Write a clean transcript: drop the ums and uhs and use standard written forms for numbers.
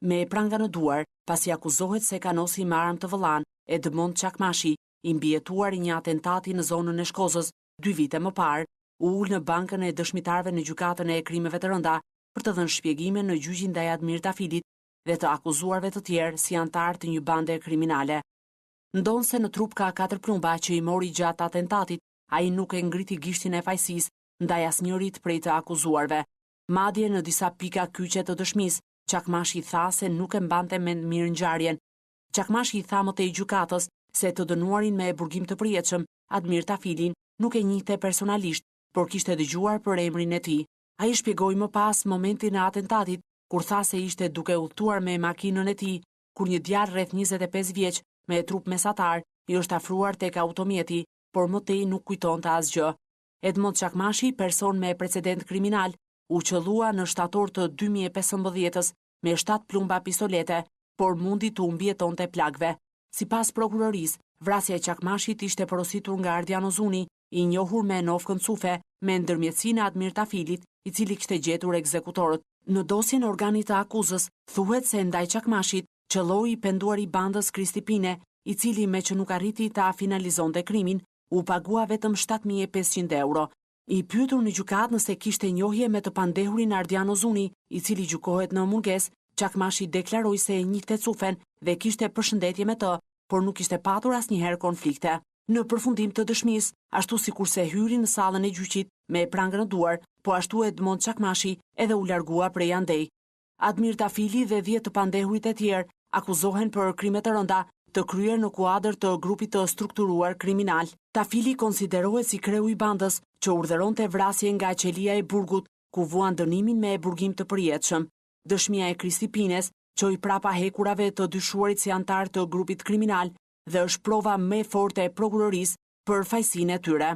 me pranga në duar, pasi akuzohet se ka nosi me armë të vëllan Edmond Çakmashi, i mbijetuar i një atentati në zonën e Shkozës 2 vite më parë, u ul në bankën e dëshmitarëve në gjykatën e krimeve të rënda për të dhënë shpjegime në gjyqin ndaj Admir Tafilit dhe të akuzuarve të tjerë si antar të një bande kriminale. Ndonse në trup ka 4 plumba që i mori gjatë atentatit, ai nuk e ngriti gishtin e fajsisë ndaj asnjërit prej të akuzuarve. Madje në disa pika kyçe të dëshmisë, Çakmashi tha se nuk e mbante mend mirë ngjarjen. Çakmashi tha më tej gjykatës se të dënuarin me burgim të përjetshëm, Admir Tafilin, nuk e njihte personalisht, por kishte dëgjuar për emrin e tij. Ai shpjegoi më pas momentin e atentatit, kur tha se ishte duke udhëtuar me makinën e tij, kur një djalë rreth 25 vjeç me trup mesatar i është afruar tek automjeti, por më tej nuk kujtonte asgjë. Edmond Çakmashi, person me precedent kriminal, u qëllua në shtator të 2015-s me 7 plumba pistolete, por mundi të mbijetonte plagëve. Sipas prokurorisë, vrasja e Çakmashit ishte porositur nga Ardian Ozuni, i njohur me Nofkën Cufe, me ndërmjetësinë e Admir Tafilit, i cili kishte gjetur ekzekutorët. Në dosjen e organit të akuzës, thuhet se ndaj Çakmashit qëlloi i penduar i bandës Kristipine, i cili me që nuk arriti ta finalizonte krimin, u pagua vetëm 7.500 euro. I pyetur në gjykatë nëse kishte njohje me të pandehurin Ardian Ozuni, i cili gjykohet në mungesë, Çakmashi deklaroi se e njihte Cufen dhe kishte përshëndetje me të, por nuk kishte patur asnjëherë konflikte. Në përfundim të dëshmisë, ashtu sikurse hyri në sallën e gjyqit me prangën në duar, po ashtu Edmond Çakmashi edhe u largua prej andej. Admir Tafili dhe 10 të pandehurit e tjerë akuzohen për krime të rënda të kryer në kuadër të grupit të strukturuar kriminal. Tafili konsiderohet si kreu i bandës që urdhëronte vrasje nga qelia e burgut, ku vuan dënimin me burgim të përjetshëm. Dëshmia e Kristipines çoi prapa hekurave të dyshuarit si antar të grupit kriminal dhe është prova më e fortë e prokurorisë për fajësinë e tyre.